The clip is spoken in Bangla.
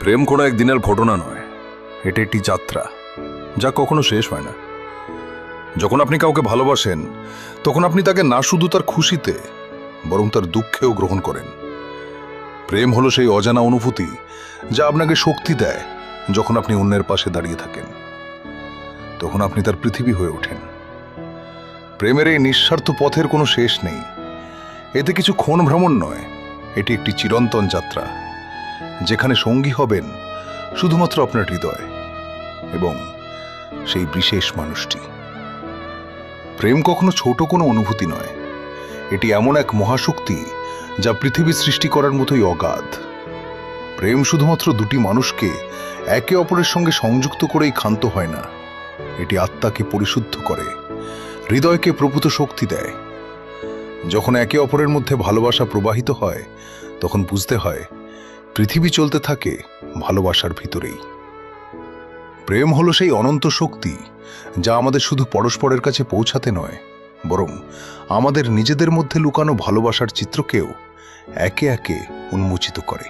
প্রেম কোনো একদিনের ঘটনা নয়, এটা একটি যাত্রা যা কখনো শেষ হয় না। যখন আপনি কাউকে ভালোবাসেন তখন আপনি তাকে না শুধু তার খুশিতে বরং তার দুঃখেও গ্রহণ করেন। প্রেম হলো সেই অজানা অনুভূতি যা আপনাকে শক্তি দেয়। যখন আপনি অন্যের পাশে দাঁড়িয়ে থাকেন তখন আপনি তার পৃথিবী হয়ে ওঠেন। প্রেমের এই নিঃস্বার্থ পথের কোনো শেষ নেই। এতে কিছু ক্ষণ ভ্রমণ নয়, এটি একটি চিরন্তন যাত্রা যেখানে সঙ্গী হবেন শুধুমাত্র আপনার হৃদয় এবং সেই বিশেষ মানুষটি। প্রেম কখনো ছোট কোনো অনুভূতি নয়, এটি এমন এক মহাশক্তি যা পৃথিবী সৃষ্টি করার মতোই অগাধ। প্রেম শুধুমাত্র দুটি মানুষকে একে অপরের সঙ্গে সংযুক্ত করেই ক্ষান্ত হয় না, এটি আত্মাকে পরিশুদ্ধ করে, হৃদয়কে প্রভূত শক্তি দেয়। যখন একে অপরের মধ্যে ভালোবাসা প্রবাহিত হয় তখন বুঝতে হয় পৃথিবী চলতে থাকে ভালোবাসার ভিতরেই। প্রেম হলো সেই অনন্ত শক্তি যা আমাদের শুধু পরস্পরের কাছে পৌঁছাতে নয়, বরং আমাদের নিজেদের মধ্যে লুকানো ভালোবাসার চিত্রকেও একে একে উন্মোচিত করে।